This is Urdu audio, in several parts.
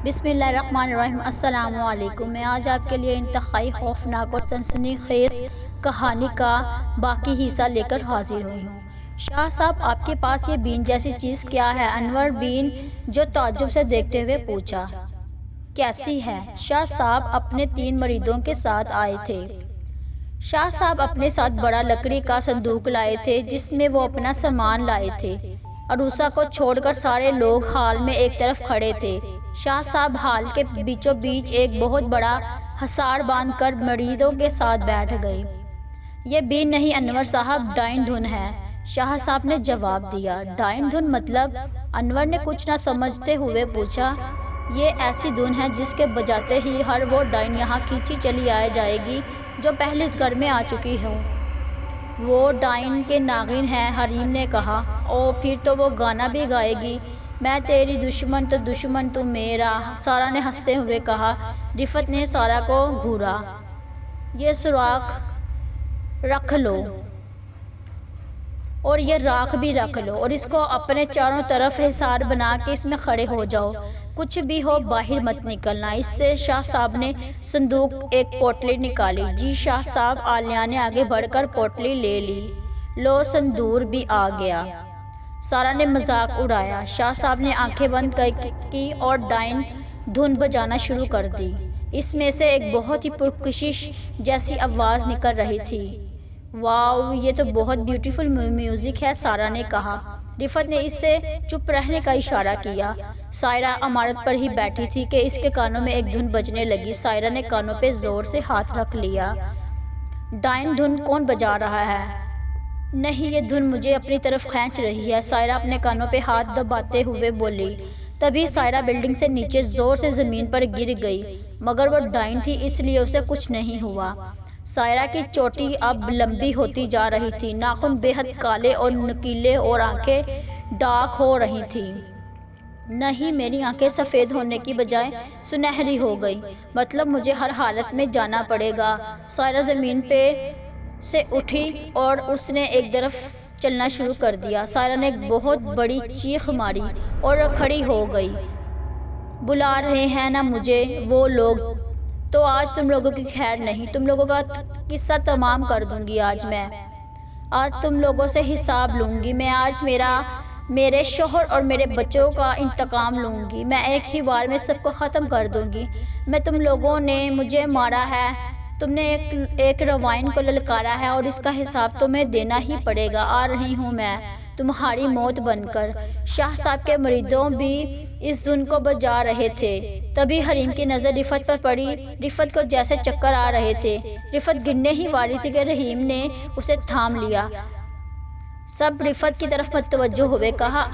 بسم اللہ الرحمن الرحیم۔ السلام علیکم۔ میں آج آپ کے لیے انتہائی خوفناک اور سنسنی خیز کہانی کا باقی حصہ لے کر حاضر ہوئی ہوں۔ شاہ صاحب، آپ کے پاس یہ بین جیسی چیز کیا ہے؟ انور بین جو تعجب سے دیکھتے ہوئے پوچھا۔ کیسی ہے؟ شاہ صاحب اپنے 3 مریدوں کے ساتھ آئے تھے۔ شاہ صاحب اپنے ساتھ بڑا لکڑی کا صندوق لائے تھے جس میں وہ اپنا سامان لائے تھے۔ عروسہ کو چھوڑ کر سارے لوگ ہال میں ایک طرف کھڑے تھے۔ شاہ صاحب ہال کے بیچوں بیچ ایک بہت بڑا حصار باندھ کر مریدوں کے ساتھ بیٹھ گئے۔ یہ بین نہیں انور صاحب، ڈائن دھن ہے، شاہ صاحب نے جواب دیا۔ ڈائن دھن مطلب؟ انور نے کچھ نہ سمجھتے ہوئے پوچھا۔ یہ ایسی دھن ہے جس کے بجاتے ہی ہر وہ ڈائن یہاں کھینچی چلی آ جائے گی جو پہلے اس گھر میں آ چکی ہو۔ وہ ڈائن کے ناغن ہے، حریم نے کہا۔ او، پھر تو وہ گانا بھی گائے گی۔ میں تیری دشمن تو دشمن تو میرا، سارا نے ہنستے ہوئے کہا۔ رفعت نے سارا کو گھورا۔ یہ سوراخ رکھ لو اور یہ راکھ بھی رکھ لو اور اس کو اپنے چاروں طرف حصار بنا کے اس میں کھڑے ہو جاؤ، کچھ بھی ہو باہر مت نکلنا۔ اس سے شاہ صاحب نے صندوق ایک پوٹلی نکالی۔ جی شاہ صاحب، عالیہ نے آگے بڑھ کر پوٹلی لے لی۔ لو، صندوق بھی آ گیا۔ سارا نے مذاق اڑایا۔ شاہ صاحب نے آنکھیں بند کی اور ڈائن دھن بجانا شروع کر دی۔ اس میں سے ایک بہت ہی پرکشش جیسی آواز نکل رہی تھی۔ واو، یہ تو بہت بیوٹیفل میوزک ہے، سارا نے کہا۔ رفعت نے اس سے چپ رہنے کا اشارہ کیا۔ سائرہ عمارت پر ہی بیٹھی تھی کہ اس کے کانوں میں ایک دھن بجنے لگی۔ سائرہ نے کانوں پہ زور سے ہاتھ رکھ لیا۔ ڈائن دھن کون بجا رہا ہے؟ نہیں، یہ دھن مجھے اپنی طرف کھینچ رہی ہے، سائرہ اپنے کانوں پہ ہاتھ دباتے ہوئے بولی۔ تبھی سائرہ بلڈنگ سے نیچے زور سے زمین پر گر گئی، مگر وہ ڈائن تھی اس لیے اسے کچھ نہیں ہوا۔ سائرہ کی چوٹی اب لمبی ہوتی جا رہی تھی، ناخن بے حد کالے اور نکیلے اور آنکھیں ڈارک ہو رہی تھیں۔ نہیں، میری آنکھیں سفید ہونے کی بجائے سنہری ہو گئی، مطلب مجھے ہر حالت میں جانا پڑے گا۔ سائرہ زمین پہ سے اٹھی اور اس نے ایک طرف چلنا شروع کر دیا۔ سائرہ نے ایک بہت بڑی چیخ ماری اور کھڑی ہو گئی۔ بلا رہے ہیں نا مجھے وہ لوگ؟ تو آج تم لوگوں کی خیر نہیں، تم لوگوں کا قصہ تمام کر دوں گی۔ آج تم لوگوں سے حساب لوں گی۔ میں آج میرے شوہر اور میرے بچوں کا انتقام لوں گی۔ میں ایک ہی بار میں سب کو ختم کر دوں گی۔ میں تم لوگوں نے مجھے مارا ہے، تم نے ایک روائن کو للکارا ہے اور اس کا حساب تمہیں دینا ہی پڑے گا۔ آ رہی ہوں میں تمہاری موت بن کر۔ شاہ صاحب کے مریدوں بھی اس دھن کو بجا رہے تھے۔ تبھی حریم کی نظر رفعت پر پڑی۔ رفعت کو جیسے چکر آ رہے تھے۔ رفعت گرنے ہی والی تھی کہ رحیم نے اسے تھام لیا۔ سب رفعت کی طرف متوجہ ہوئے۔ کہا،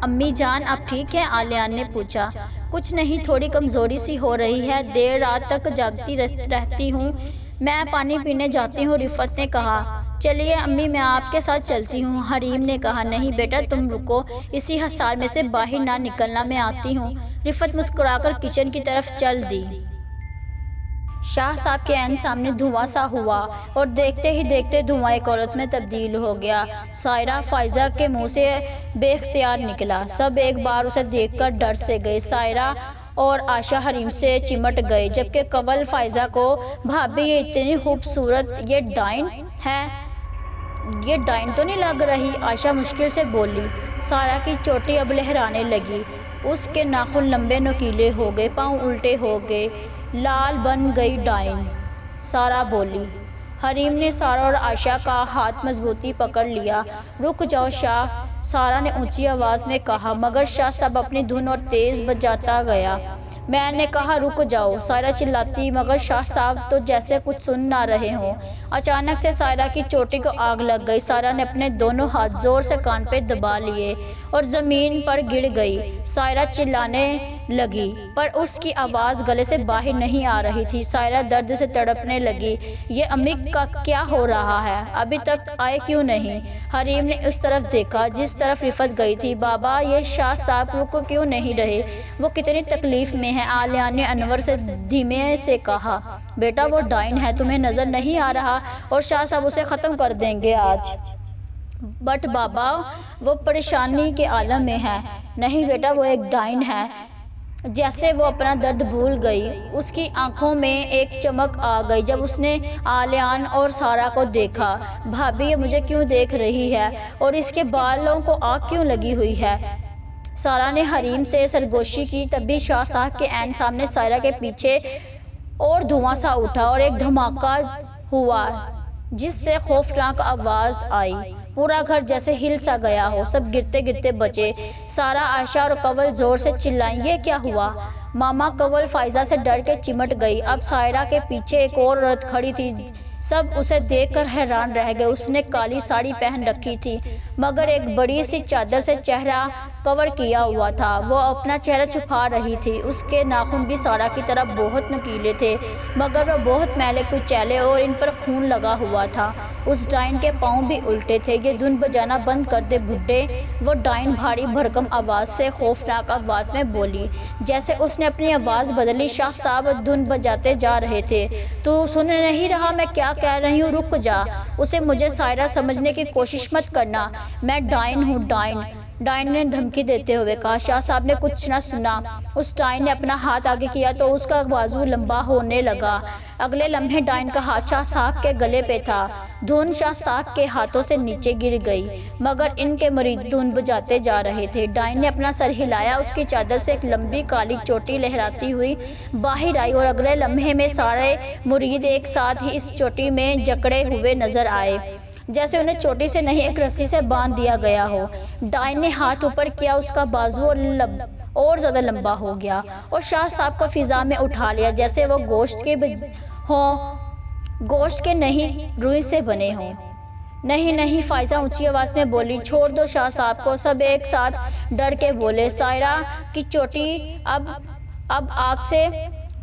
امی جان آپ ٹھیک ہیں؟ عالیہ نے پوچھا۔ کچھ نہیں، تھوڑی کمزوری سی ہو رہی ہے، دیر رات تک جاگتی رہتی ہوں، میں پانی پینے جاتی ہوں، رفعت نے کہا۔ چلیے امی، میں آپ کے ساتھ چلتی ہوں، حریم نے کہا۔ نہیں بیٹا، تم رکو، اسی حصار میں سے باہر نہ نکلنا، میں آتی ہوں۔ رفعت مسکرا کر کچن کی طرف چل دی۔ شاہ صاحب کے عین سامنے دھواں سا ہوا اور دیکھتے ہی دیکھتے دھواں ایک عورت میں تبدیل ہو گیا۔ سائرہ فائزہ کے منہ سے بے اختیار نکلا۔ سب ایک بار اسے دیکھ کر ڈر سے گئے۔ سائرہ اور عائشہ حریم سے چمٹ گئے، جبکہ کنول فائزہ کو، بھابھی یہ اتنی خوبصورت، یہ ڈائن ہے؟ یہ ڈائن تو نہیں لگ رہی، عائشہ مشکل سے بولی۔ سائرہ کی چوٹی اب لہرانے لگی، اس کے ناخن لمبے نوکیلے ہو گئے، پاؤں الٹے ہو گئے، لال بن گئی ڈائن، سارہ بولی۔ حریم نے سارہ اور عائشہ کا ہاتھ مضبوطی پکڑ لیا۔ رک جاؤ شاہ، سارہ نے اونچی آواز میں کہا، مگر شاہ صاحب اپنی دھن اور تیز بجاتا گیا۔ میں نے کہا رک جاؤ، سائرہ چلاتی، مگر شاہ صاحب تو جیسے کچھ سن نہ رہے ہوں۔ اچانک سے سائرہ کی چوٹی کو آگ لگ گئی۔ سائرہ نے اپنے دونوں ہاتھ زور سے کان پہ دبا لیے اور زمین پر گر گئی۔ سائرہ چلانے لگی پر اس کی آواز گلے سے باہر نہیں آ رہی تھی۔ سائرہ درد سے تڑپنے لگی۔ یہ امی کا کیا ہو رہا ہے؟ ابھی تک آئے کیوں نہیں؟ حریم نے اس طرف دیکھا جس طرف رفعت گئی تھی۔ بابا، یہ شاہ صاحب رک کیوں نہیں رہے؟ وہ کتنی تکلیف میں ہے، عالیہ نے انور سے دھیمے سے کہا۔ بیٹا، وہ ڈائن ہے، تمہیں نظر نہیں آ رہا؟ اور شاہ صاحب اسے ختم کر دیں گے آج۔ بٹ بابا، وہ پریشانی کے عالم میں ہے۔ نہیں بیٹا، وہ ایک ڈائن ہے، جیسے وہ اپنا درد بھول گئی۔ اس کی آنکھوں میں ایک چمک آ گئی جب اس نے آلیان اور سارا کو دیکھا۔ بھابھی یہ مجھے کیوں دیکھ رہی ہے اور اس کے بالوں کو آگ کیوں لگی ہوئی ہے؟ سارا نے حریم سے سرگوشی کی۔ تبھی شاہ صاحب کے عین سامنے سائرہ کے پیچھے اور دھواں سا اٹھا اور ایک دھماکہ ہوا جس سے خوفناک آواز آئی۔ پورا گھر جیسے ہل سا گیا ہو، سب گرتے گرتے بچے۔ سارا، عائشہ اور کنول زور سے چلائیں، یہ کیا ہوا؟ ماما کنول فائزہ سے ڈر کے چمٹ گئی۔ اب سائرہ کے پیچھے ایک اور عورت کھڑی تھی۔ سب اسے دیکھ کر حیران رہ گئے۔ اس نے کالی ساڑی پہن رکھی تھی مگر ایک بڑی سی چادر سے چہرہ کور کیا ہوا تھا۔ وہ اپنا چہرہ چھپا رہی تھی۔ اس کے ناخن بھی سارا کی طرح بہت نوکیلے تھے مگر وہ بہت میلے کچیلے اور ان پر خون لگا ہوا تھا۔ اس ڈائن کے پاؤں بھی الٹے تھے۔ یہ دھن بجانا بند کر دے بڈھے، وہ ڈائن بھاری بھرکم آواز سے خوفناک آواز میں بولی۔ جیسے اس نے اپنی آواز بدلی، شاہ صاحب دھن بجاتے جا رہے تھے۔ تو سن نہیں رہا میں کیا کہہ رہی ہوں؟ رک جا، اسے مجھے سائرہ سمجھنے کی کوشش مت کرنا، میں ڈائن ہوں، ڈائن نے دھمکی دیتے ہوئے کہا۔ شاہ صاحب نے کچھ نہ سنا۔ اس ڈائن نے اپنا ہاتھ آگے کیا تو اس کا بازو لمبا ہونے لگا۔ اگلے لمحے ڈائن کا ہاتھ شاہ صاحب کے گلے پہ تھا۔ دھن شاہ صاحب کے ہاتھوں سے نیچے گر گئی مگر ان کے مرید دھن بجاتے جا رہے تھے۔ ڈائن نے اپنا سر ہلایا، اس کی چادر سے ایک لمبی کالی چوٹی لہراتی ہوئی باہر آئی اور اگلے لمحے میں سارے مرید ایک ساتھ ہی اس چوٹی میں جکڑے ہوئے نظر آئے جیسے انہیں چوٹی سے نہیں ایک رسی سے باندھ دیا گیا ہو۔ ڈائن نے ہاتھ اوپر کیا، اس کا بازو اور زیادہ لمبا ہو گیا اور شاہ صاحب کو فضا میں اٹھا لیا جیسے وہ گوشت کے نہیں روئی سے بنے ہوں۔ نہیں نہیں، فائزہ اونچی آواز میں بولی، چھوڑ دو شاہ صاحب کو۔ سب ایک ساتھ ڈر کے بولے۔ سائرہ کی چوٹی اب آگ سے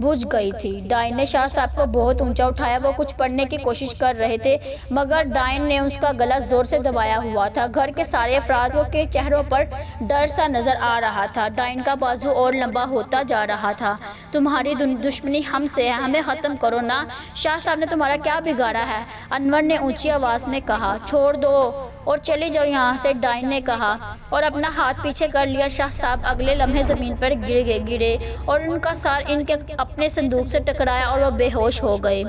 بجھ گئی تھی۔ ڈائن نے شاہ صاحب کو بہت اونچا اٹھایا۔ وہ کچھ پڑھنے کی کوشش کر رہے تھے مگر ڈائن نے اس کا گلا زور سے دبایا ہوا تھا۔ گھر کے سارے افراد کے چہروں پر ڈر سا نظر آ رہا تھا۔ ڈائن کا بازو اور لمبا ہوتا جا رہا تھا۔ تمہاری دشمنی ہم سے ہے، ہمیں ختم کرو نا۔ شاہ صاحب نے تمہارا کیا بگاڑا ہے؟ انور نے اونچی آواز میں کہا۔ چھوڑ دو اور چلے جاؤ یہاں سے، ڈائن نے کہا اور اپنا ہاتھ پیچھے کر لیا۔ شاہ صاحب اگلے لمحے زمین پر گرے اور ان کا سر ان کے اپنے صندوق سے ٹکرایا اور وہ بے ہوش ہو گئے۔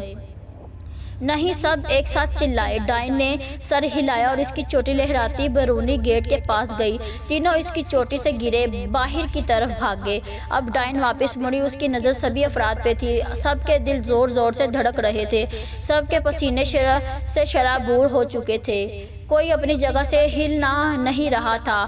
نہیں، سب ایک ساتھ چلائے۔ ڈائن نے سر ہلایا اور اس کی چوٹی لہراتی بیرونی گیٹ کے پاس گئی۔ تینوں اس کی چوٹی سے گرے باہر کی طرف بھاگے۔ اب ڈائن واپس مڑی، اس کی نظر سبھی افراد پہ تھی۔ سب کے دل زور زور سے دھڑک رہے تھے، سب کے پسینے سے شرابور ہو چکے تھے، کوئی اپنی جگہ سے ہلنا نہیں رہا تھا۔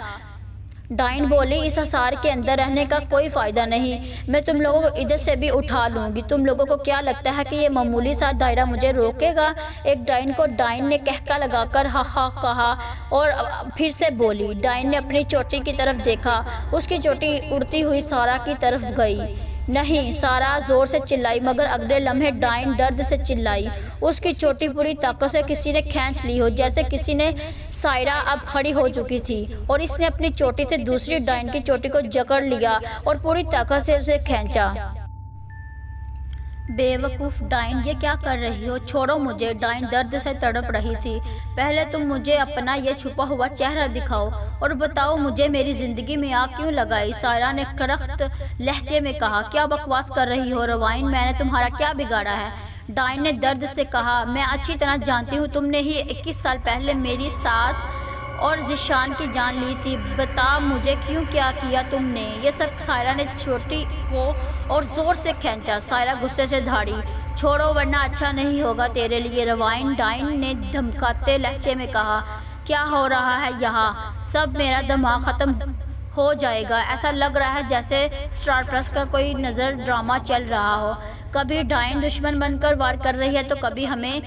ڈائن بولی، اس حصار کے اندر رہنے کا کوئی فائدہ نہیں، میں تم لوگوں کو ادھر سے بھی اٹھا لوں گی۔ تم لوگوں کو کیا لگتا ہے کہ یہ معمولی سا دائرہ مجھے روکے گا؟ ایک ڈائن کو ڈائن نے قہقہ لگا کر ہا ہا کہا اور پھر سے بولی۔ ڈائن نے اپنی چوٹی کی طرف دیکھا، اس کی چوٹی اڑتی ہوئی سارا کی طرف گئی۔ نہیں، سارا زور سے چلائی مگر اگلے لمحے ڈائن درد سے چلائی۔ اس کی چوٹی پوری طاقت سے کسی نے کھینچ لی ہو جیسے کسی نے۔ سائرہ اب کھڑی ہو چکی تھی اور اس نے اپنی چوٹی سے دوسری ڈائن کی چوٹی کو جکڑ لیا اور پوری طاقت سے اسے کھینچا۔ بے وقوف ڈائن، یہ کیا کر رہی ہو؟ چھوڑو مجھے۔ ڈائن درد سے تڑپ رہی تھی۔ پہلے تم مجھے اپنا یہ چھپا ہوا چہرہ دکھاؤ اور بتاؤ مجھے میری زندگی میں آگ کیوں لگائی؟ سائرہ نے کرخت لہجے میں کہا۔ کیا بکواس کر رہی ہو روائن، میں نے تمہارا کیا بگاڑا ہے؟ ڈائن نے درد سے کہا۔ میں اچھی طرح جانتی ہوں، تم نے ہی 21 سال پہلے میری ساس اور ذیشان کی جان لی تھی، بتا مجھے کیا کیا تم نے یہ سب؟ سائرہ نے چوٹی کو اور زور سے کھینچا۔ سائرہ غصے سے دھاڑی۔ چھوڑو ورنہ اچھا نہیں ہوگا تیرے لیے روائن، ڈائن نے دھمکاتے لہجے میں کہا۔ کیا ہو رہا ہے یہاں؟ سب میرا دماغ ختم ہو جائے گا۔ ایسا لگ رہا ہے جیسے اسٹار پلس کا کوئی نظر ڈرامہ چل رہا ہو، کبھی ڈائن دشمن بن کر وار کر رہی ہے تو کبھی ہمیں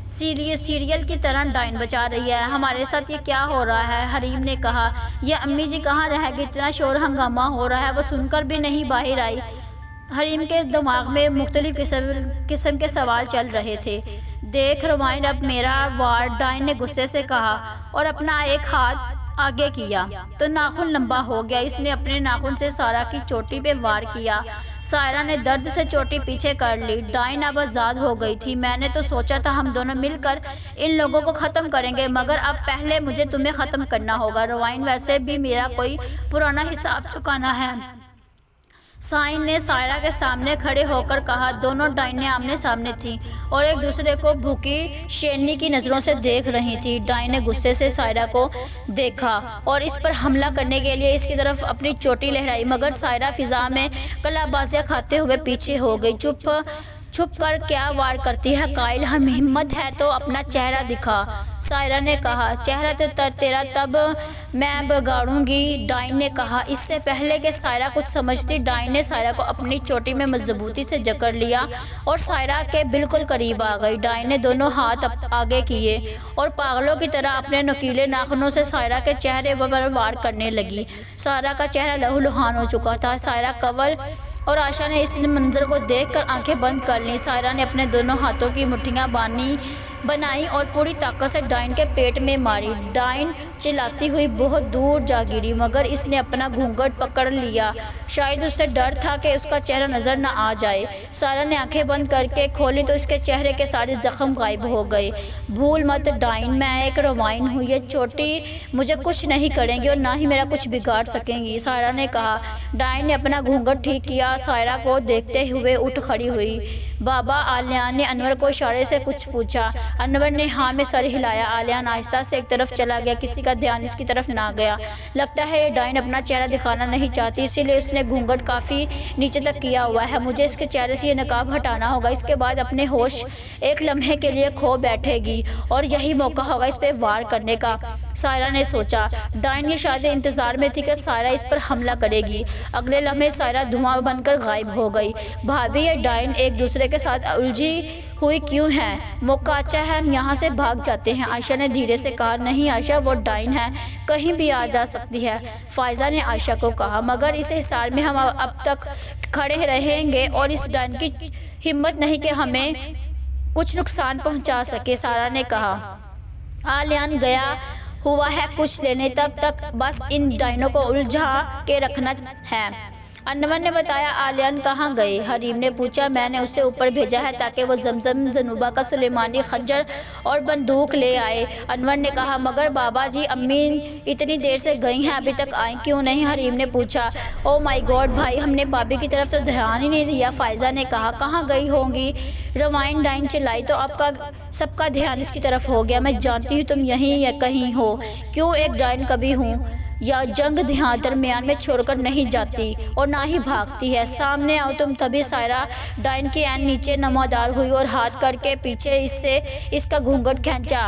سیریل کی طرح ڈائن بچا رہی ہے۔ ہمارے ساتھ یہ کیا ہو رہا ہے؟ حریم نے کہا۔ یہ امی جی کہاں رہ گئی؟ اتنا شور ہنگامہ ہو رہا ہے، وہ سن کر بھی نہیں باہر آئی۔ حریم کے دماغ میں مختلف قسم کے سوال چل رہے تھے۔ دیکھ روائن، اب میرا وار، ڈائن نے غصے سے کہا اور اپنا ایک ہاتھ آگے کیا تو ناخن لمبا ہو گیا۔ اس نے اپنے ناخن سے سارا کی چوٹی پہ وار کیا۔ سائرہ نے درد سے چوٹی پیچھے کر لی۔ ڈائن اب آزاد ہو گئی تھی۔ میں نے تو سوچا تھا ہم دونوں مل کر ان لوگوں کو ختم کریں گے مگر اب پہلے مجھے تمہیں ختم کرنا ہوگا روائن، ویسے بھی میرا کوئی پرانا حساب چکانا ہے۔ سائن نے سائرہ کے سامنے کھڑے ہو کر کہا۔ دونوں ڈائنیں آمنے سامنے تھیں اور ایک دوسرے کو بھوکی شیرنی کی نظروں سے دیکھ رہی تھیں۔ ڈائن نے غصے سے سائرہ کو دیکھا اور اس پر حملہ کرنے کے لیے اس کی طرف اپنی چوٹی لہرائی، مگر سائرہ فضا میں قلع بازیاں کھاتے ہوئے پیچھے ہو گئی۔ چھپ کر کیا وار کرتی ہے قائل، ہمت ہے تو اپنا چہرہ دکھا، سائرہ نے کہا۔ چہرہ تو تیرا تب میں بگاڑوں گی، ڈائن نے کہا۔ اس سے پہلے کہ سائرہ کچھ سمجھتی، ڈائن نے سائرہ کو اپنی چوٹی میں مضبوطی سے جکڑ لیا اور سائرہ کے بالکل قریب آ گئی۔ ڈائن نے دونوں ہاتھ آگے کیے اور پاگلوں کی طرح اپنے نوکیلے ناخنوں سے سائرہ کے چہرے پر وار کرنے لگی۔ سائرہ کا چہرہ لہو لہان ہو چکا تھا۔ سائرہ، کنول اور عائشہ نے اس منظر کو دیکھ کر آنکھیں بند کر لیں۔ سائرہ نے اپنے دونوں ہاتھوں کی مٹھیاں بنائیں اور پوری طاقت سے ڈائن کے پیٹ میں ماری۔ ڈائن چلاتی ہوئی بہت دور جا گری، مگر اس نے اپنا گھونگھٹ پکڑ لیا، شاید اسے ڈر تھا کہ اس کا چہرہ نظر نہ آ جائے۔ سائرہ نے آنکھیں بند کر کے کھولیں تو اس کے چہرے کے سارے زخم غائب ہو گئے۔ بھول مت ڈائن، میں ایک روائن ہوں، یہ چوٹی مجھے کچھ نہیں کریں گی اور نہ ہی میرا کچھ بگاڑ سکیں گی، سائرہ نے کہا۔ ڈائن نے اپنا گھونگھٹ ٹھیک کیا، سائرہ کو دیکھتے ہوئے اٹھ کھڑی ہوئی۔ بابا، آلیان نے انور کو اشارے سے کچھ پوچھا۔ انور نے ہاں میں سر ہلایا۔ آلیان آہستہ سے ایک طرف چلا گیا، کسی کا دھیان اس کی طرف نہ گیا۔ لگتا ہے یہ ڈائن اپنا چہرہ دکھانا نہیں چاہتی، اسی لیے اس نے گھونگھٹ کافی نیچے تک کیا ہوا ہے۔ مجھے اس کے چہرے سے یہ نقاب ہٹانا ہوگا، اس کے بعد اپنے ہوش ایک لمحے کے لیے کھو بیٹھے گی اور یہی موقع ہوگا اس پہ وار کرنے کا، سائرہ نے سوچا۔ ڈائن یہ شاید انتظار میں تھی کہ سائرہ اس پر حملہ کرے گی۔ اگلے لمحے سائرہ دھواں بن کر غائب ہو گئی۔ بھابھی، یہ ڈائن ایک دوسرے کے ساتھ الجھی ہوئی کیوں ہیں؟ موقع اچھا ہے ہم یہاں سے بھاگ جاتے ہیں، عائشہ نے دھیرے سے کہا۔ نہیں عائشہ، وہ ڈائن ہے، کہیں بھی آ جا سکتی ہے، فائزہ نے عائشہ کو کہا۔ مگر اس حصار میں ہم اب تک کھڑے رہیں گے اور اس ڈائن کی ہمت نہیں کہ ہمیں کچھ نقصان پہنچا سکے، سائرہ نے کہا۔ آلیان گیا ہوا ہے کچھ لینے، تب تک بس ان ڈائنوں کو الجھا کے رکھنا ہے، انور نے بتایا۔ آلیان کہاں گئے؟ حریم نے پوچھا۔ میں نے اسے اوپر بھیجا ہے تاکہ وہ زمزم زنوبہ کا سلیمانی خنجر اور بندوق لے آئے، انور نے کہا۔ مگر بابا جی، امی اتنی دیر سے گئی ہیں، ابھی تک آئیں کیوں نہیں؟ حریم نے پوچھا۔ او مائی گاڈ بھائی، ہم نے بابی کی طرف سے دھیان ہی نہیں دیا، فائزہ نے کہا۔ کہاں گئی ہوں گی؟ روائن ڈائن چلائی تو سب کا دھیان اس کی طرف ہو گیا۔ میں جانتی ہوں تم یہیں یا کہیں ہو، کیوں ایک ڈائن کبھی ہوں یا جنگ درمیان میں چھوڑ کر نہیں جاتی اور نہ ہی بھاگتی ہے، سامنے آؤ تم۔ تبھی سائرہ ڈائن کے عین نیچے نمودار ہوئی اور ہاتھ کر کے پیچھے سے اس کا گھونگھٹ کھینچا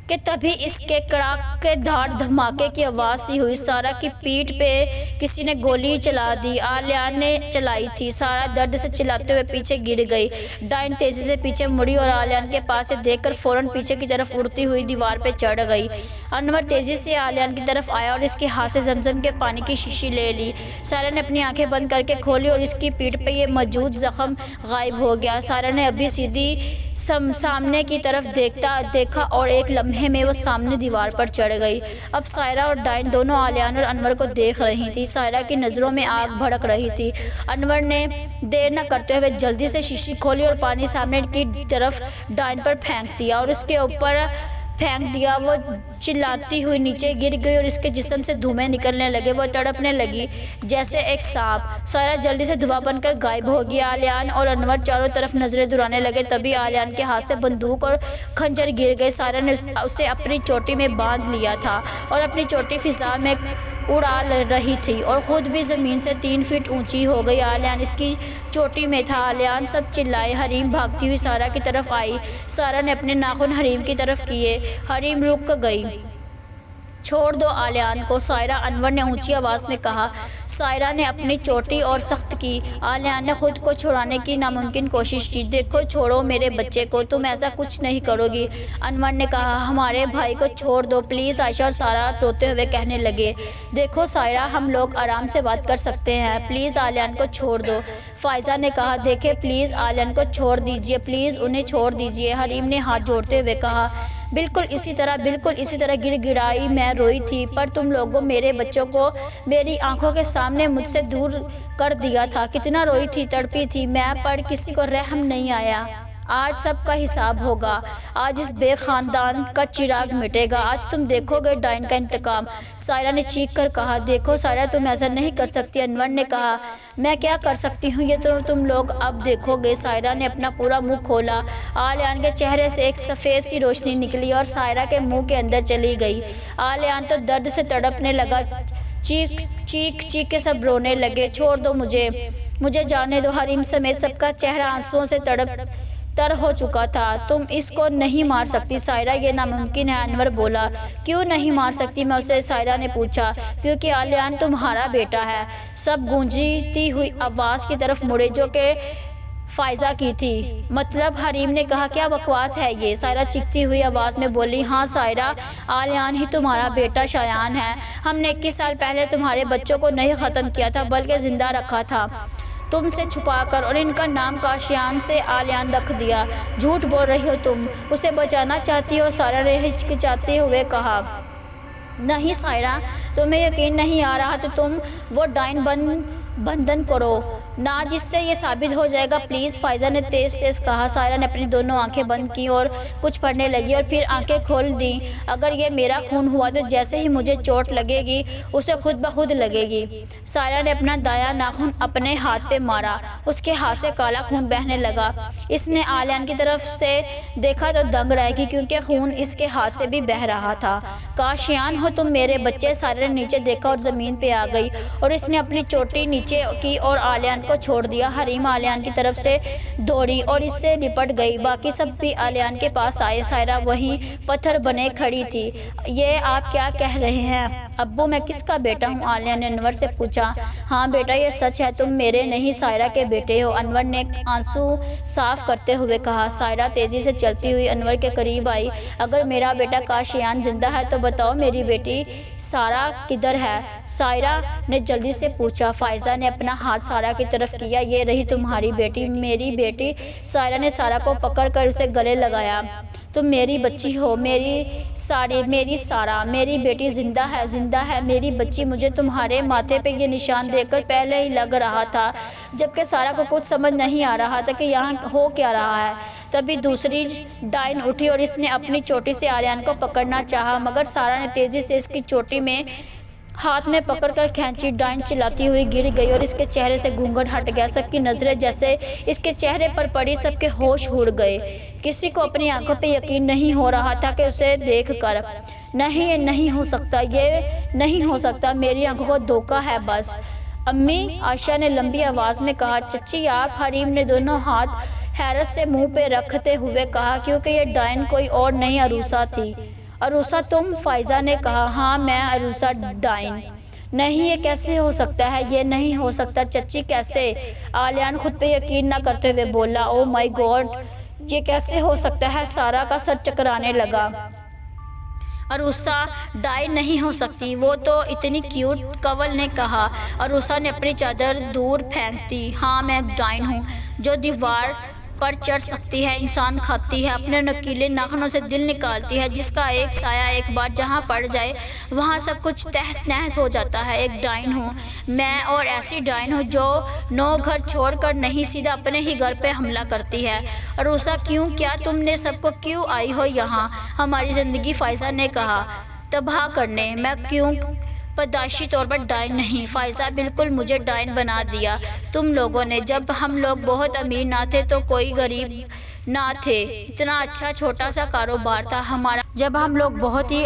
کہ تبھی اس کے کڑاک کے دھاڑ دھماکے کی آواز سی ہوئی۔ سائرہ کی پیٹھ پہ کسی نے گولی چلا دی، آلیان نے چلائی تھی۔ سائرہ درد سے چلاتے ہوئے پیچھے گر گئی۔ ڈائن تیزی سے پیچھے مڑی اور آلیان کے پاس سے دیکھ کر فوراً پیچھے کی طرف اڑتی ہوئی دیوار پہ چڑھ گئی۔ انور تیزی سے آلیان کی طرف آیا اور اس کے ہاتھ سے زمزم کے پانی کی شیشی لے لی۔ سائرہ نے اپنی آنکھیں بند کر کے کھولی اور اس کی پیٹھ پہ یہ موجود زخم غائب ہو گیا۔ سائرہ نے ابھی سیدھی سامنے کی طرف دیکھا اور ایک لمحے میں وہ سامنے دیوار پر چڑھ گئی۔ اب سائرہ اور ڈائن دونوں آلیان اور انور کو دیکھ رہی تھی۔ سائرہ کی نظروں میں آگ بھڑک رہی تھی۔ انور نے دیر نہ کرتے ہوئے جلدی سے شیشی کھولی اور پانی سامنے کی طرف ڈائن پر پھینک دیا اور اس کے اوپر پھینک دیا۔ وہ چلاتی ہوئی نیچے گر گئی اور اس کے جسم سے دھوئیں نکلنے لگے، وہ تڑپنے لگی جیسے ایک سانپ۔ سائرہ جلدی سے دھواں بن کر غائب ہو گیا۔ آلیان اور انور چاروں طرف نظریں دوڑانے لگے، تبھی آلیان کے ہاتھ سے بندوق اور خنجر گر گئے۔ سائرہ نے اسے اپنی چوٹی میں باندھ لیا تھا اور اپنی چوٹی فضا میں اڑا رہی تھی اور خود بھی زمین سے 3 فٹ اونچی ہو گئی۔ آلیان اس کی چوٹی میں تھا۔ آلیان سب چلائے۔ حریم بھاگتی ہوئی سائرہ کی طرف آئی۔ سائرہ نے اپنے ناخن حریم کی طرف کیے۔ حریم رک گئی۔ چھوڑ دو آلیان کو، سائرہ، انور نے اونچی آواز میں کہا۔ سائرہ نے اپنی چوٹی اور سخت کی۔ آلیان نے خود کو چھڑانے کی ناممکن کوشش کی۔ دیکھو، چھوڑو میرے بچے کو، تم ایسا کچھ نہیں کرو گی، انور نے کہا۔ ہمارے بھائی کو چھوڑ دو پلیز، عائشہ اور سائرہ روتے ہوئے کہنے لگے۔ دیکھو سائرہ، ہم لوگ آرام سے بات کر سکتے ہیں، پلیز آلیان کو چھوڑ دو، فائزہ نے کہا۔ دیکھیں پلیز آلیان کو چھوڑ دیجیے، پلیز انہیں چھوڑ دیجیے، حریم نے ہاتھ جوڑتے ہوئے کہا۔ بالکل اسی طرح گڑ گڑائی میں روئی تھی، پر تم لوگوں میرے بچوں کو میری آنکھوں کے سامنے مجھ سے دور کر دیا تھا۔ کتنا روئی تھی، تڑپی تھی میں، پر کسی کو رحم نہیں آیا۔ آج سب کا حساب ہوگا، آج اس بے خاندان کا چراغ مٹے گا، آج تم دیکھو گے ڈائن کا انتقام۔ سائرہ نے چیخ کر کہا۔ دیکھو سائرہ، تم ایسا نہیں کر سکتی، انور نے کہا۔ میں کیا کر سکتی ہوں یہ تو تم لوگ اب دیکھو گے۔ سائرہ نے اپنا پورا منہ کھولا، آلیان کے چہرے سے ایک سفید سی روشنی نکلی اور سائرہ کے منہ کے اندر چلی گئی۔ آلیان تو درد سے تڑپنے لگا، چیخ کے سب رونے لگے۔ چھوڑ دو مجھے جانے دو۔ حریم سمیت سب کا چہرہ آنسوؤں سے تر ہو چکا تھا۔ تم اس کو نہیں مار سکتی سائرہ، یہ ناممکن ہے، انور بولا۔ کیوں نہیں مار سکتی میں اسے؟ سائرہ نے پوچھا۔ کیونکہ آلیان تمہارا بیٹا ہے۔ سب گونجتی ہوئی آواز کی طرف مڑے جو کہ فائزہ کی تھی۔ مطلب؟ حریم نے کہا۔ کیا بکواس ہے یہ؟ سائرہ چیختی ہوئی آواز میں بولی۔ ہاں سائرہ، آلیان ہی تمہارا بیٹا شایان ہے۔ ہم نے 21 سال پہلے تمہارے بچوں کو نہیں ختم کیا تھا بلکہ زندہ رکھا تھا، تم سے چھپا کر، اور ان کا نام کاشیان سے آلیان رکھ دیا۔ جھوٹ بول رہی ہو تم، اسے بچانا چاہتی ہو؟ سائرہ نے ہچکچاتے ہوئے کہا۔ نہیں سائرہ، تمہیں یقین نہیں آ رہا تو تم وہ ڈائن بندھن کرو نا، جس سے یہ ثابت ہو جائے گا، پلیز، فائزہ نے تیز کہا۔ سائرہ نے اپنی دونوں آنکھیں بند کیں اور کچھ پڑھنے لگی اور پھر آنکھیں کھول دیں۔ اگر یہ میرا خون ہوا تو جیسے ہی مجھے چوٹ لگے گی اسے خود بخود لگے گی۔ سائرہ نے اپنا دایاں ناخن اپنے ہاتھ پہ مارا، اس کے ہاتھ سے کالا خون بہنے لگا۔ اس نے آلیان کی طرف سے دیکھا تو دنگ رہ گئی کیونکہ خون اس کے ہاتھ سے بھی بہہ رہا تھا۔ کاشیان ہو تم میرے بچے؟ سائرہ نے نیچے دیکھا اور زمین پہ آ گئی اور اس نے اپنی چوٹی نیچے کی اور آلیان کو چھوڑ دیا۔ حریم آلیان کی طرف سے دوڑی اور اس سے لپٹ گئی، باقی سب بھی آلیان کے پاس آئے۔ سائرہ وہیں پتھر بنے کھڑی تھی۔ یہ آپ کیا کہہ رہے ہیں ابو؟ میں کس کا بیٹا ہوں؟ آلیان نے انور سے پوچھا۔ ہاں بیٹا، یہ سچ ہے، تم میرے نہیں سائرہ کے بیٹے ہو، انور نے آنسو صاف کرتے ہوئے کہا۔ سائرہ تیزی سے چلتی ہوئی انور کے قریب آئی۔ اگر میرا بیٹا کاشیان زندہ ہے تو بتاؤ میری بیٹی سارہ کدھر ہے؟ سائرہ نے جلدی سے پوچھا۔ فائزہ نے اپنا ہاتھ سارہ کی طرف کیا۔ یہ رہی تمہاری بیٹی، میری بیٹی۔ سائرہ نے سارہ کو پکڑ کر اسے گلے لگایا۔ تم میری بچی ہو، میری سارہ، میری بیٹی زندہ ہے میری بچی۔ مجھے تمہارے ماتھے پہ یہ نشان دیکھ کر پہلے ہی لگ رہا تھا، جبکہ سارہ کو کچھ سمجھ نہیں آ رہا تھا کہ یہاں ہو کیا رہا ہے۔ تبھی دوسری ڈائن اٹھی اور اس نے اپنی چوٹی سے آلیان کو پکڑنا چاہا، مگر سارہ نے تیزی سے اس کی چوٹی میں ہاتھ میں پکڑ کر کھینچی۔ ڈائن چلاتی ہوئی گر گئی اور اس کے چہرے سے گھونگھٹ ہٹ گیا۔ سب کی نظریں جیسے اس کے چہرے پر پڑی، سب کے ہوش اڑ گئے۔ کسی کو اپنی آنکھوں پہ یقین نہیں ہو رہا تھا کہ اسے دیکھ کر۔ نہیں، یہ نہیں ہو سکتا، یہ نہیں ہو سکتا، میری آنکھوں کو دھوکا ہے بس۔ امی، عائشہ نے لمبی آواز میں کہا۔ چچی آپ؟ حریم نے دونوں ہاتھ حیرت سے منہ پہ رکھتے ہوئے کہا۔ کیونکہ یہ ڈائن کوئی اور نہیں عروسہ تھی۔ عروسہ تم؟ فائزہ نے کہا۔ ہاں میں عروسہ ڈائن۔ نہیں، یہ کیسے ہو سکتا ہے؟ یہ نہیں ہو سکتا چچی، کیسے؟ آلیان خود پہ یقین نہ کرتے ہوئے بولا۔ او مائی گاڈ، یہ کیسے ہو سکتا ہے؟ سارہ کا سر چکرانے لگا۔ عروسہ ڈائن نہیں ہو سکتی، وہ تو اتنی کیوٹ، کنول نے کہا۔ عروسہ نے اپنی چادر دور پھینک دی۔ ہاں میں ڈائن ہوں، جو دیوار پر چڑھ سکتی ہے، انسان کھاتی ہے، اپنے نوکیلے ناخنوں سے دل نکالتی ہے، جس کا ایک سایہ ایک بار جہاں پڑ جائے وہاں سب کچھ تہس نہس ہو جاتا ہے۔ ایک ڈائن ہوں میں، اور ایسی ڈائن ہوں جو 9 گھر چھوڑ کر نہیں، سیدھا اپنے ہی گھر پہ حملہ کرتی ہے۔ عروسہ کیوں؟ کیا تم نے سب کو کیوں آئی ہو یہاں ہماری زندگی؟ فائزہ نے کہا۔ تباہ کرنے۔ میں کیوں پیدائشی طور پر ڈائن نہیں؟ فائزہ بالکل مجھے ڈائن بنا دیا تم لوگوں نے۔ جب ہم لوگ بہت امیر نہ تھے تو کوئی غریب نہ تھے، اتنا اچھا چھوٹا سا کاروبار تھا ہمارا۔ جب ہم لوگ بہت ہی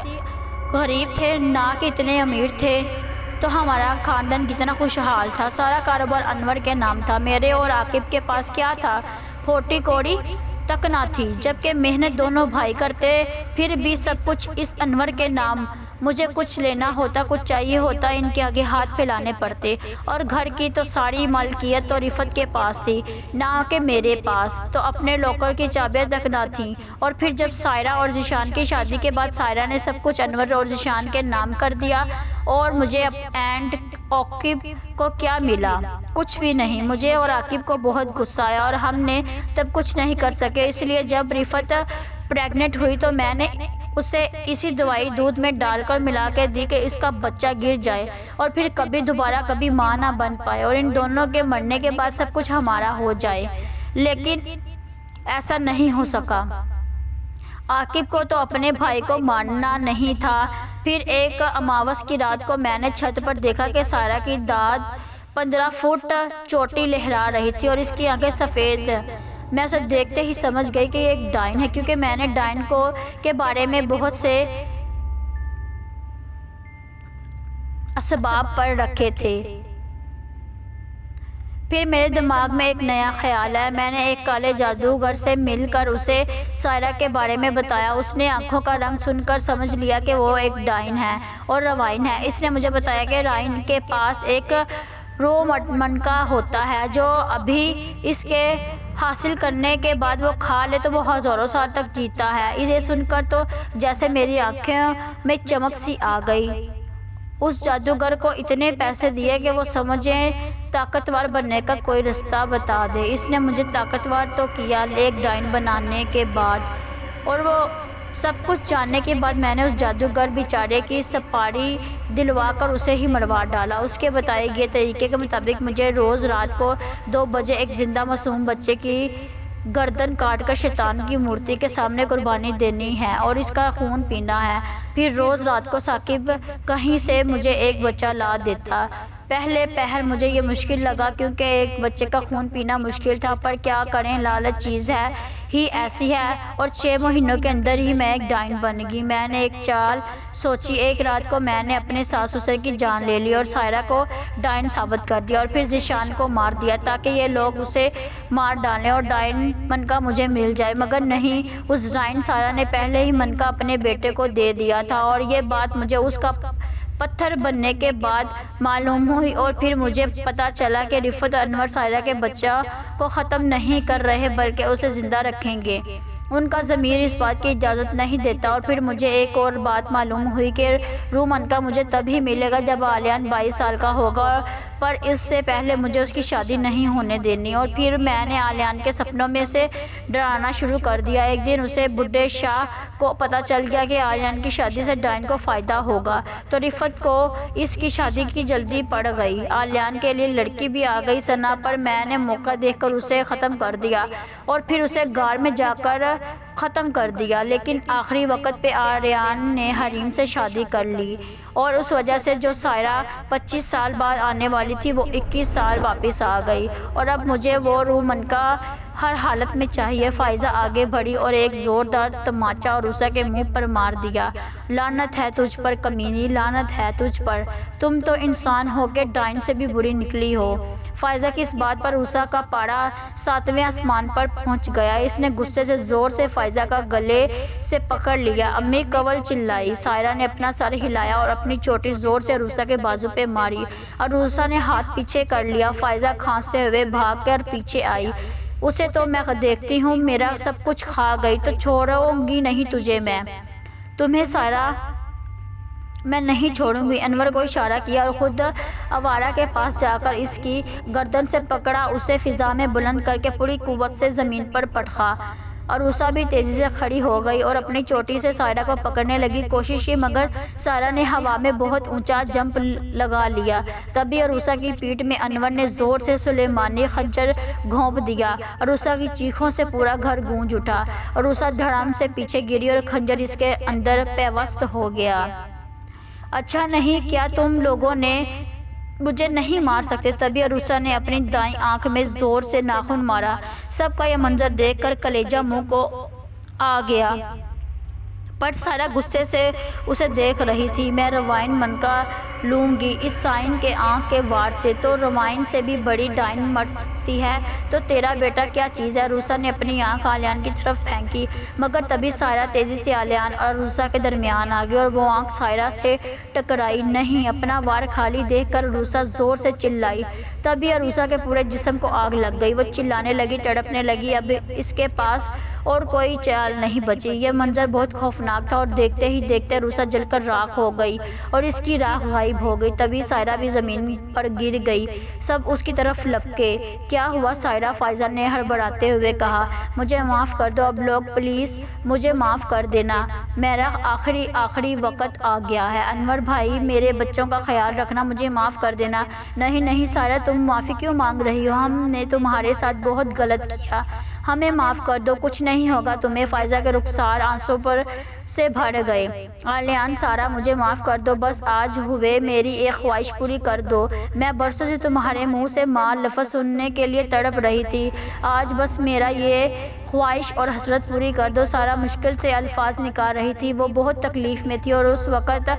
غریب تھے نہ کہ اتنے امیر تھے، تو ہمارا خاندان کتنا خوشحال تھا۔ سارا کاروبار انور کے نام تھا۔ میرے اور عاقب کے پاس کیا تھا؟ پھوٹی کوڑی تک نہ تھی، جبکہ محنت دونوں بھائی کرتے، پھر بھی سب کچھ اس انور کے نام۔ مجھے کچھ لینا ہوتا، کچھ چاہیے ہوتا، ان کے آگے ہاتھ پھیلانے پڑتے، اور گھر کی تو ساری ملکیت تو رفت کے پاس تھی، نہ کہ میرے پاس تو اپنے لاکر کی چابیاں تک نہ تھیں۔ اور پھر جب سائرہ اور ذیشان کی شادی کے بعد سائرہ نے سب کچھ انور اور ذیشان کے نام کر دیا، اور مجھے اینڈ عاقب کو کیا ملا؟ کچھ بھی نہیں۔ مجھے اور عاقب کو بہت غصہ آیا اور ہم نے تب کچھ نہیں کر سکے، اس لیے جب رفت پریگننٹ ہوئی تو میں نے اسے اسی دوائی دودھ میں ڈال کر ملا کے دی کہ اس کا بچہ گر جائے اور پھر کبھی دوبارہ کبھی ماں نہ بن پائے، اور ان دونوں کے مرنے کے بعد سب کچھ ہمارا ہو جائے۔ لیکن ایسا نہیں ہو سکا۔ عاقب کو تو اپنے بھائی کو ماننا نہیں تھا۔ پھر ایک اماوس کی رات کو میں نے چھت پر دیکھا کہ سائرہ کی داد 15 فٹ چوٹی لہرا رہی تھی اور اس کی آنکھیں سفید۔ میں اسے دیکھتے ہی سمجھ گئی کہ یہ ایک ڈائن ہے، کیونکہ میں نے ڈائن کے بارے میں بہت سے اسباب پڑھ رکھے تھے۔ پھر میرے دماغ میں ایک نیا خیال آیا۔ میں نے ایک کالے جادوگر سے مل کر اسے سائرہ کے بارے میں بتایا۔ اس نے آنکھوں کا رنگ سن کر سمجھ لیا کہ وہ ایک ڈائن ہے اور روائن ہے۔ اس نے مجھے بتایا کہ ڈائن کے پاس ایک روح منکا ہوتا ہے جو ابھی اس کے حاصل کرنے کے بعد وہ کھا لے تو وہ ہزاروں سال تک جیتا ہے۔ یہ سن کر تو جیسے میری آنکھوں میں چمک سی آ گئی۔ اس جادوگر کو اتنے پیسے دیے کہ وہ سمجھے طاقتور بننے کا کوئی رستہ بتا دے۔ اس نے مجھے طاقتور تو کیا ایک ڈائن بنانے کے بعد، اور وہ سب کچھ جاننے کے بعد میں نے اس جادوگر بیچارے کی سپاری دلوا کر اسے ہی مروا ڈالا۔ اس کے بتائے گئے طریقے کے مطابق مجھے روز رات کو 2 بجے ایک زندہ معصوم بچے کی گردن کاٹ کر شیطان کی مورتی کے سامنے قربانی دینی ہے اور اس کا خون پینا ہے۔ پھر روز رات کو ثاقب کہیں سے مجھے ایک بچہ لا دیتا۔ پہلے پہر مجھے یہ مشکل لگا کیونکہ ایک بچے کا خون پینا مشکل تھا، پر کیا کریں، لالچ چیز ہے ہی ایسی ہے، اور 6 مہینوں کے اندر ہی میں ایک ڈائن بن گئی۔ میں نے ایک چال سوچی۔ ایک رات کو میں نے اپنے ساس سسر کی جان لے لی اور سائرہ کو ڈائن ثابت کر دیا اور پھر ذیشان کو مار دیا تاکہ یہ لوگ اسے مار ڈالیں اور ڈائن منکا مجھے مل جائے، مگر نہیں، اس ڈائن سائرہ نے پہلے ہی منکا اپنے بیٹے کو دے دیا تھا، اور یہ بات مجھے اس کا پتھر بننے کے بعد معلوم ہوئی۔ اور پھر مجھے پتا چلا کہ رفعت اور انور سائرہ کے بچہ کو ختم نہیں کر رہے بلکہ اسے زندہ رکھیں گے۔ ان کا ضمیر اس بات کی اجازت نہیں دیتا۔ اور پھر مجھے ایک اور بات معلوم ہوئی کہ روح منکا مجھے تب ہی ملے گا جب آلیان 22 سال کا ہوگا، پر اس سے پہلے مجھے اس کی شادی نہیں ہونے دینی۔ اور پھر میں نے آلیان کے سپنوں میں سے ڈرانا شروع کر دیا۔ ایک دن اسے بڈھے شاہ کو پتا چل گیا کہ آلیان کی شادی سے ڈائن کو فائدہ ہوگا، تو رفعت کو اس کی شادی کی جلدی پڑ گئی۔ آلیان کے لیے لڑکی بھی آ گئی ثنا، پر میں نے موقع دیکھ کر اسے ختم کر دیا اور پھر اسے غار میں جا کر ختم کر دیا۔ لیکن آخری وقت پہ آلیان نے حریم سے شادی کر لی اور اس وجہ سے جو سائرہ 25 سال بعد آنے والی تھی وہ 21 سال واپس آ گئی، اور اب مجھے وہ روح منکا ہر حالت میں چاہیے۔ فائزہ آگے بڑھی اور ایک زوردار تماچا عروسہ کے منہ پر مار دیا۔ لعنت ہے تجھ پر کمینی، لعنت ہے تجھ پر، تم تو انسان ہو کے ڈائن سے بھی بری نکلی ہو۔ فائزہ کی اس بات پر عروسہ کا پاڑا 7ویں آسمان پر پہنچ گیا۔ اس نے غصے سے زور سے فائزہ کا گلے سے پکڑ لیا۔ امی کنول چلائی۔ سائرہ نے اپنا سر ہلایا اور اپنی چوٹی زور سے عروسہ کے بازو پہ ماری۔ عروسہ نے ہاتھ پیچھے کر لیا۔ فائزہ کھانستے ہوئے بھاگ کر پیچھے آئی۔ اسے تو میں دیکھتی ہوں میرا سب کچھ کھا گئی، تو چھوڑوں گی نہیں تجھے میں، تمہیں سائرہ میں نہیں چھوڑوں گی۔ انور کو اشارہ کیا اور خود آوارہ کے پاس جا کر اس کی گردن سے پکڑا، اسے فضا میں بلند کر کے پوری قوت سے زمین پر پٹخا۔ عروسہ بھی تیزی سے کھڑی ہو گئی اور اپنی چوٹی سے سائرہ کو پکڑنے لگی، کوشش کی، مگر سائرہ نے ہوا میں بہت اونچا جمپ لگا لیا۔ تبھی عروسہ کی پیٹھ میں انور نے زور سے سلیمانی خنجر گھونپ دیا۔ عروسہ کی چیخوں سے پورا گھر گونج اٹھا۔ عروسہ دھڑام سے پیچھے گری اور خنجر اس کے اندر پیوست ہو گیا۔ اچھا نہیں کیا تم لوگوں نے، مجھے نہیں مار سکتے۔ تبھی عروسہ نے اپنی دائیں آنکھ میں زور سے ناخن مارا۔ سب کا یہ منظر دیکھ کر کلیجہ منہ کو آ گیا، پر سائرہ غصے سے اسے دیکھ رہی تھی۔ میں روائن منکا لوں گی اس سائن کے آنکھ کے وار سے، تو روائن سے بھی بڑی ڈائن مر سکتی ہے، تو تیرا بیٹا کیا چیز ہے؟ عروسہ نے اپنی آنکھ آلیان کی طرف پھینکی، مگر تبھی سائرہ تیزی سے آلیان اور عروسہ کے درمیان آ گئی اور وہ آنکھ سائرہ سے ٹکرائی نہیں۔ اپنا وار خالی دیکھ کر عروسہ زور سے چلائی۔ تبھی عروسہ کے پورے جسم کو آگ لگ گئی، وہ چلانے لگی، تڑپنے لگی۔ اب اس کے پاس اور کوئی چال نہیں بچی۔ یہ منظر بہت خوفناک تھا اور دیکھتے ہی دیکھتے عروسہ جل کر راکھ ہو گئی اور اس کی راکھ غائب ہو گئی۔ تبھی سائرہ بھی زمین پر گر گئی۔ سب اس کی طرف لپکے۔ کیا ہوا سائرہ؟ فائزہ نے ہڑبڑاتے ہوئے کہا۔ مجھے معاف کر دو اب لوگ، پلیز مجھے معاف کر دینا، میرا آخری وقت آ گیا ہے۔ انور بھائی، میرے بچوں کا خیال رکھنا، مجھے معاف کر دینا۔ نہیں نہیں سائرہ، تم معافی کیوں مانگ رہی ہو؟ ہم نے تمہارے ساتھ بہت غلط کیا، ہمیں معاف کر دو، کچھ نہیں ہوگا تمہیں۔ فائزہ کے رخسار آنسوں پر سے بھر گئے۔ آلیان سارا مجھے معاف کر دو، بس آج ہوئے میری ایک خواہش پوری کر دو۔ میں برسوں سے تمہارے منہ سے ماں لفظ سننے کے لیے تڑپ رہی تھی، آج بس میرا یہ خواہش اور حسرت پوری کر دو۔ سارا مشکل سے الفاظ نکال رہی تھی، وہ بہت تکلیف میں تھی اور اس وقت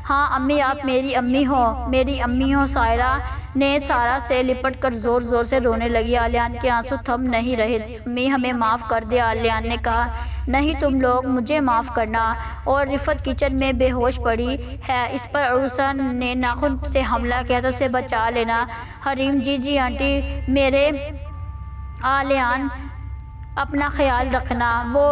ہاں امی آپ میری امی ہو، میری امی ہو۔ سائرہ نے سارا سے لپٹ کر زور زور سے رونے لگی۔ آلیان کے آنسو تھم نہیں رہے۔ امی ہمیں معاف کر دے، آلیان نے کہا۔ نہیں تم لوگ مجھے معاف کرنا۔ اور رفت کچن میں بے ہوش پڑی ہے، اس پر عروسہ نے ناخن سے حملہ کیا تو اسے بچا لینا۔ حریم جی جی آنٹی میرے آلیان اپنا خیال رکھنا، وہ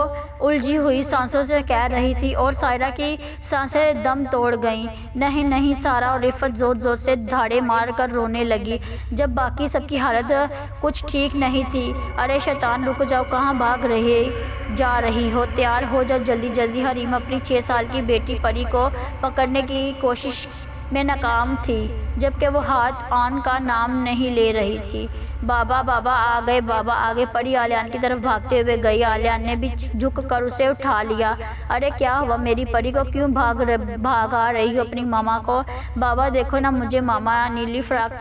الجھی ہوئی سانسوں سے کہہ رہی تھی اور سائرہ کی سانسیں دم توڑ گئیں۔ نہیں نہیں، سارا اور رفت زور زور سے دھاڑے مار کر رونے لگی جب باقی سب کی حالت کچھ ٹھیک نہیں تھی۔ ارے شیطان رک جاؤ، کہاں بھاگ جا رہی ہو، تیار ہو جاؤ جلدی جلدی۔ حریم اپنی 6 سال کی بیٹی پری کو پکڑنے کی کوشش میں ناکام تھی، جبکہ وہ ہاتھ آن کا نام نہیں لے رہی تھی۔ بابا بابا آ گئے، بابا آ گئے۔ پری آلیان کی طرف بھاگتے ہوئے گئی، آلیان نے بھی جھک کر اسے اٹھا لیا۔ ارے کیا ہوا، میری پری کو کیوں بھاگا رہی ہو اپنی ماما کو؟ بابا دیکھو نا، مجھے ماما نیلی فراق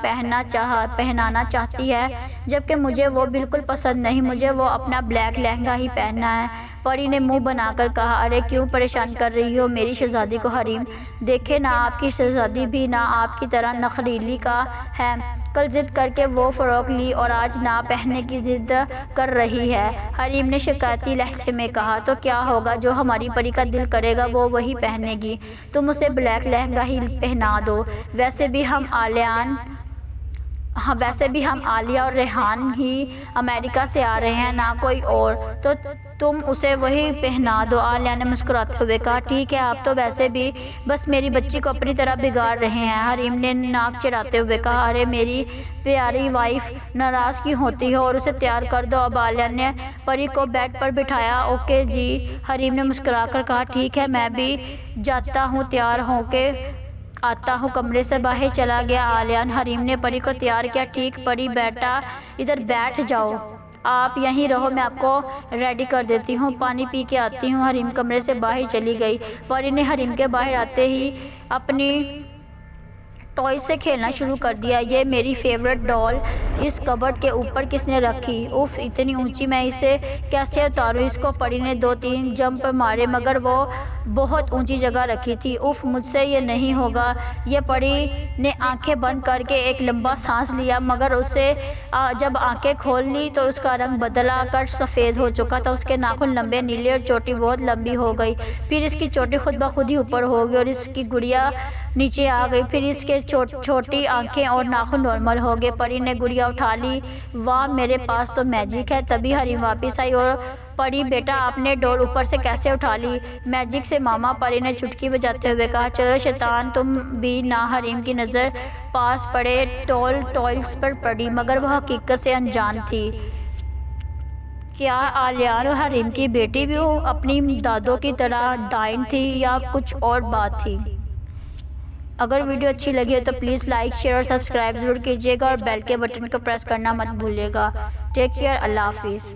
پہنانا چاہتی ہے، جبکہ مجھے وہ بالکل پسند نہیں، مجھے وہ اپنا بلیک لہنگا ہی پہننا ہے۔ پری نے منہ بنا کر کہا۔ ارے کیوں پریشان کر رہی ہو میری شہزادی کو؟ حریم دیکھے نا، آپ کی شہزادی بھی نہ آپ کی طرح نخریلی کا ہے، کل ضد کر کے وہ فروخت لی اور آج نہ پہننے کی ضد کر رہی ہے۔ حریم نے شکایتی لہجے میں کہا۔ تو کیا ہوگا، جو ہماری پری کا دل کرے گا وہ وہی پہنے گی، تم اسے بلیک لہنگا ہی پہنا دو۔ ویسے بھی ہم عالیہ اور ریحان ہی امریکہ سے آ رہے ہیں، نہ کوئی اور، تو تم اسے وہی پہنا دو۔ عالیہ نے مسکراتے ہوئے کہا۔ ٹھیک ہے، آپ تو ویسے بھی بس میری بچی کو اپنی طرح بگاڑ رہے ہیں، حریم نے ناک چڑھاتے ہوئے کہا۔ ارے میری پیاری وائف، ناراض کیوں ہوتی ہو، اور اسے تیار کر دو اب۔ عالیہ نے پری کو بیڈ پر بٹھایا۔ اوکے جی، حریم نے مسکرا کر کہا۔ ٹھیک ہے، میں بھی جاتا ہوں، تیار ہو کے آتا ہوں۔ کمرے سے باہر چلا گیا آلیان۔ حریم نے پری کو تیار کیا۔ ٹھیک پری بیٹا، ادھر بیٹھ جاؤ، آپ یہیں رہو، میں آپ کو ریڈی کر دیتی ہوں، پانی پی کے آتی ہوں۔ حریم کمرے سے باہر چلی گئی۔ پری نے حریم کے باہر آتے ہی اپنی ٹوائز سے کھیلنا شروع کر دیا۔ یہ میری فیورٹ ڈال اس کبرڈ کے اوپر کس نے رکھی؟ اف اتنی اونچی، میں اسے کیسے اتاروں اس کو؟ پری نے 2-3 جمپ مارے مگر وہ بہت اونچی جگہ رکھی تھی۔ اف مجھ سے یہ نہیں ہوگا۔ یہ پری نے آنکھیں بند کر کے ایک لمبا سانس لیا، مگر اسے جب آنکھیں کھول لی تو اس کا رنگ بدلا کر سفید ہو چکا تھا۔ اس کے ناخن لمبے نیلے اور چوٹی بہت لمبی ہو گئی، پھر اس کی چوٹی خود بخود ہی اوپر ہو گئی اور اس کی گڑیا نیچے آ گئی، پھر اس کے چھوٹی آنکھیں اور ناخن نارمل ہو گئے۔ پری نے گڑیا اٹھا لی۔ واہ، میرے پاس تو میجک ہے۔ تبھی حریم واپس آئی اور پری بیٹا آپ نے ڈول اوپر سے کیسے اٹھا لی؟ میجک سے ماما، پری نے چٹکی بجاتے ہوئے کہا۔ چلو شیطان تم بھی نہ۔ حریم کی نظر پاس پڑے ٹوائلز پر پڑی، مگر وہ حقیقت سے انجان تھی۔ کیا آلیان اور حریم کی بیٹی بھی اپنی دادوں کی طرح ڈائن تھی یا کچھ اور بات تھی؟ اگر ویڈیو اچھی لگی ہو تو پلیز لائک، شیئر اور سبسکرائب ضرور کیجیے گا اور بیل کے بٹن کو پریس کرنا مت بھولیے گا۔ ٹیک کیئر، اللہ حافظ۔